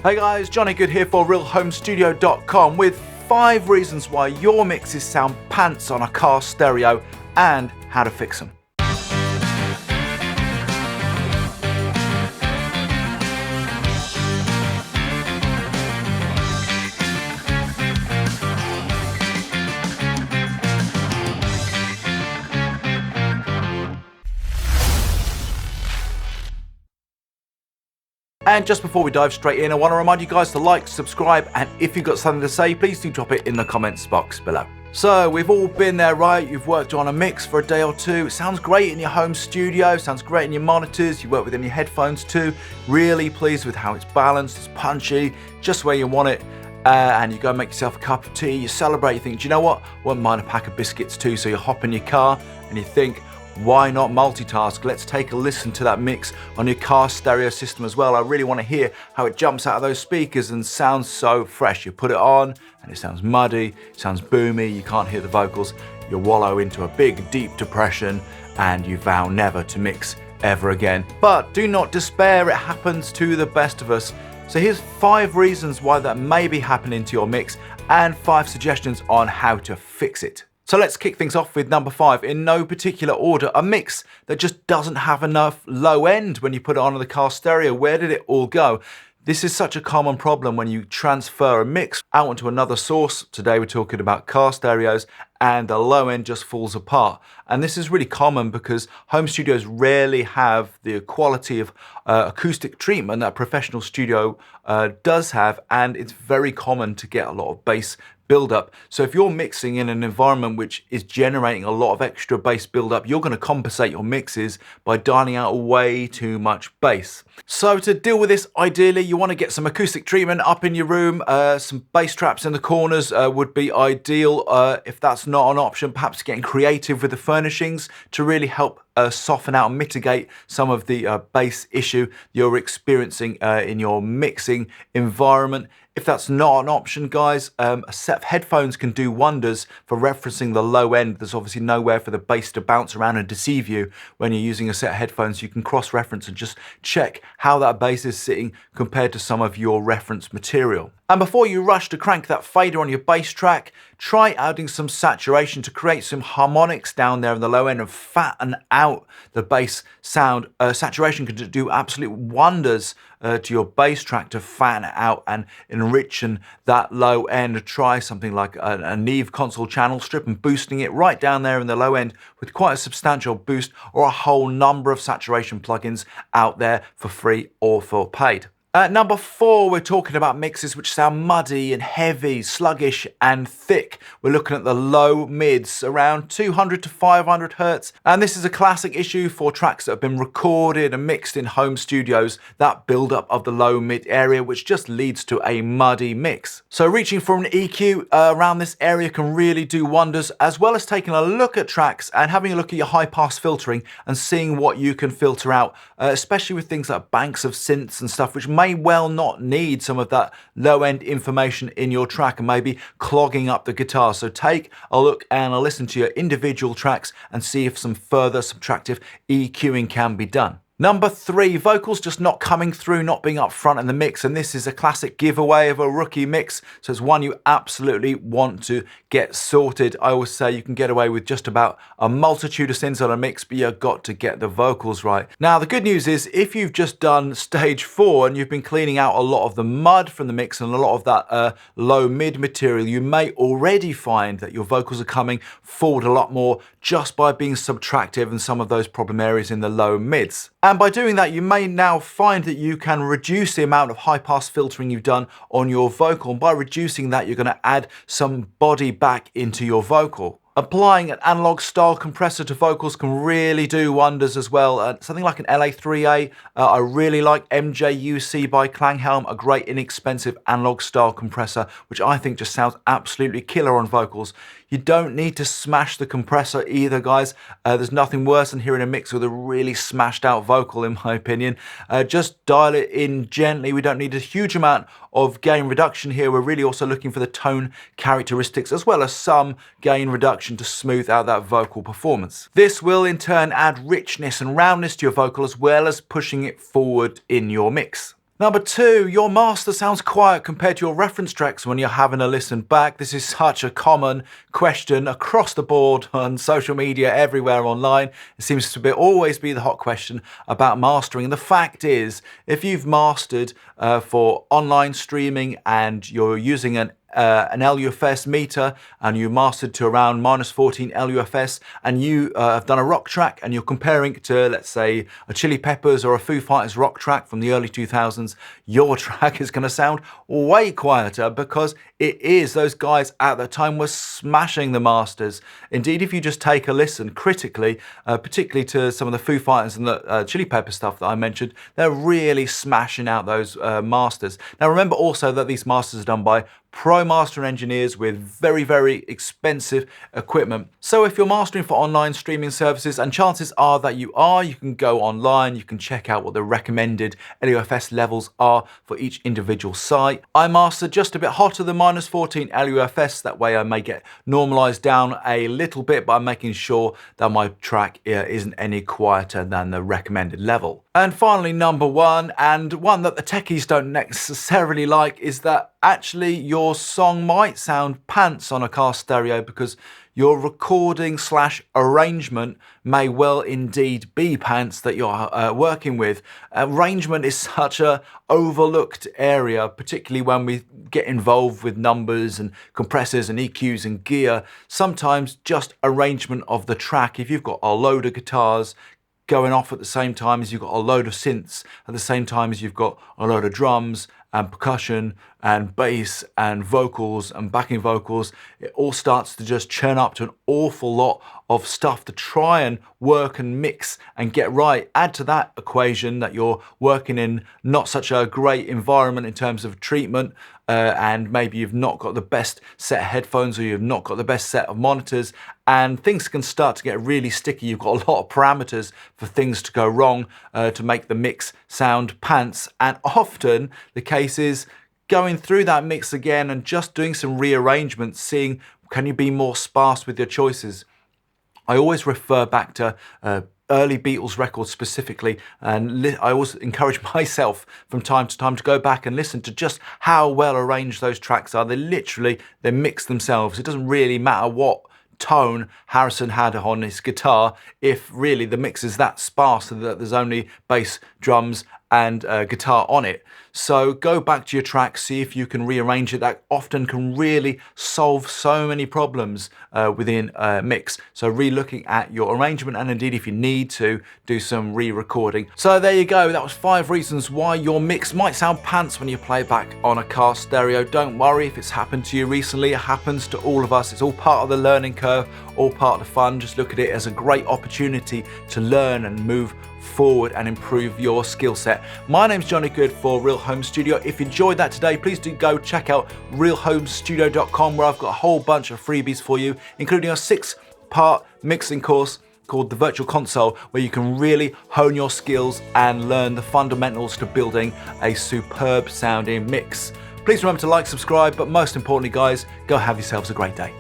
Hey guys, Johnny Good here for RealHomeStudio.com with 5 reasons why your mixes sound pants on a car stereo and how to fix them. And just before we dive straight in, I want to remind you guys to like, subscribe, and if you've got something to say, please do drop it in the comments box below. So we've all been there, right? You've worked on a mix for a day or two. It sounds great in your home studio, sounds great in your monitors, you work with it in your headphones too. Really pleased with how it's balanced, it's punchy, just where you want it. And you go and make yourself a cup of tea, you celebrate, you think, do you know what? Wouldn't mind a pack of biscuits too. So you hop in your car and you think, why not multitask? Let's take a listen to that mix on your car stereo system as well. I really want to hear how it jumps out of those speakers and sounds so fresh. You put it on and it sounds muddy, it sounds boomy, you can't hear the vocals. You wallow into a big, deep depression and you vow never to mix ever again. But do not despair, it happens to the best of us. So here's 5 reasons why that may be happening to your mix and 5 suggestions on how to fix it. So let's kick things off with number 5, in no particular order, a mix that just doesn't have enough low end when you put it on the car stereo. Where did it all go? This is such a common problem when you transfer a mix out onto another source. Today we're talking about car stereos, and the low end just falls apart. And this is really common because home studios rarely have the quality of acoustic treatment that a professional studio does have, and it's very common to get a lot of bass build-up. So if you're mixing in an environment which is generating a lot of extra bass build-up, you're going to compensate your mixes by dialing out way too much bass. So to deal with this, ideally you want to get some acoustic treatment up in your room. Some bass traps in the corners would be ideal. If that's not an option, perhaps getting creative with the furnishings to really help soften out and mitigate some of the bass issue you're experiencing in your mixing environment. If that's not an option, guys, a set of headphones can do wonders for referencing the low end. There's obviously nowhere for the bass to bounce around and deceive you when you're using a set of headphones. You can cross-reference and just check how that bass is sitting compared to some of your reference material. And before you rush to crank that fader on your bass track, try adding some saturation to create some harmonics down there in the low end and fatten out the bass sound. Saturation can do absolute wonders to your bass track to fatten it out and enrichen that low end. Try something like a Neve console channel strip and boosting it right down there in the low end with quite a substantial boost, or a whole number of saturation plugins out there for free or for paid. Number 4, we're talking about mixes which sound muddy and heavy, sluggish and thick. We're looking at the low mids, around 200 to 500 hertz. And this is a classic issue for tracks that have been recorded and mixed in home studios, that build-up of the low mid area, which just leads to a muddy mix. So reaching for an EQ around this area can really do wonders, as well as taking a look at tracks and having a look at your high-pass filtering and seeing what you can filter out, especially with things like banks of synths and stuff, which may well not need some of that low-end information in your track and maybe clogging up the guitar. So take a look and a listen to your individual tracks and see if some further subtractive EQing can be done. Number 3, vocals just not coming through, not being up front in the mix, and this is a classic giveaway of a rookie mix, so it's one you absolutely want to get sorted. I always say you can get away with just about a multitude of sins on a mix, but you've got to get the vocals right. Now the good news is, if you've just done stage 4 and you've been cleaning out a lot of the mud from the mix and a lot of that low mid material, you may already find that your vocals are coming forward a lot more just by being subtractive in some of those problem areas in the low mids. And by doing that, you may now find that you can reduce the amount of high-pass filtering you've done on your vocal. And by reducing that, you're going to add some body back into your vocal. Applying an analog style compressor to vocals can really do wonders as well. Something like an LA3A, I really like MJUC by Klanghelm, a great inexpensive analog style compressor, which I think just sounds absolutely killer on vocals. You don't need to smash the compressor either, guys. There's nothing worse than hearing a mix with a really smashed out vocal, in my opinion. Just dial it in gently. We don't need a huge amount of gain reduction here. We're really also looking for the tone characteristics as well as some gain reduction to smooth out that vocal performance. This will in turn add richness and roundness to your vocal as well as pushing it forward in your mix. Number 2, your master sounds quiet compared to your reference tracks when you're having a listen back. This is such a common question across the board on social media, everywhere online. It seems to always be the hot question about mastering. And the fact is, if you've mastered for online streaming and you're using an LUFS meter and you mastered to around -14 LUFS and you have done a rock track and you're comparing it to, let's say, a Chili Peppers or a Foo Fighters rock track from the early 2000s, your track is going to sound way quieter because it is those guys at the time were smashing the masters. Indeed, if you just take a listen critically, particularly to some of the Foo Fighters and the Chili Pepper stuff that I mentioned, they're really smashing out those masters. Now remember also that these masters are done by pro mastering engineers with very, very expensive equipment. So if you're mastering for online streaming services, and chances are that you can go online, you can check out what the recommended LUFS levels are for each individual site. I master just a bit hotter than -14 LUFS, that way I may get normalized down a little bit, but I'm making sure that my track isn't any quieter than the recommended level. And finally, number 1, and one that the techies don't necessarily like, is that actually your song might sound pants on a car stereo because your recording / arrangement may well indeed be pants that you're working with. Arrangement is such a overlooked area, particularly when we get involved with numbers and compressors and EQs and gear. Sometimes just arrangement of the track, if you've got a load of guitars going off at the same time as you've got a load of synths, at the same time as you've got a load of drums and percussion and bass and vocals and backing vocals, it all starts to just churn up to an awful lot of stuff to try and work and mix and get right. Add to that equation that you're working in not such a great environment in terms of treatment, and maybe you've not got the best set of headphones or you've not got the best set of monitors, and things can start to get really sticky. You've got a lot of parameters for things to go wrong to make the mix sound pants. And often the case is going through that mix again and just doing some rearrangements, seeing can you be more sparse with your choices. I always refer back to early Beatles records specifically, and I always encourage myself from time to time to go back and listen to just how well arranged those tracks are. They mix themselves. It doesn't really matter what tone Harrison had on his guitar if really the mix is that sparse that there's only bass, drums and guitar on it. So go back to your track, see if you can rearrange it. That often can really solve so many problems within a mix. So re-looking at your arrangement, and indeed if you need to, do some re-recording. So there you go, that was 5 reasons why your mix might sound pants when you play it back on a car stereo. Don't worry if it's happened to you recently, it happens to all of us. It's all part of the learning curve, all part of the fun. Just look at it as a great opportunity to learn and move forward and improve your skill set. My name's Johnny Good for Real Home Studio. If you enjoyed that today, please do go check out realhomestudio.com, where I've got a whole bunch of freebies for you, including a 6-part mixing course called the Virtual Console, where you can really hone your skills and learn the fundamentals to building a superb sounding mix. Please remember to like, subscribe, but most importantly guys, go have yourselves a great day.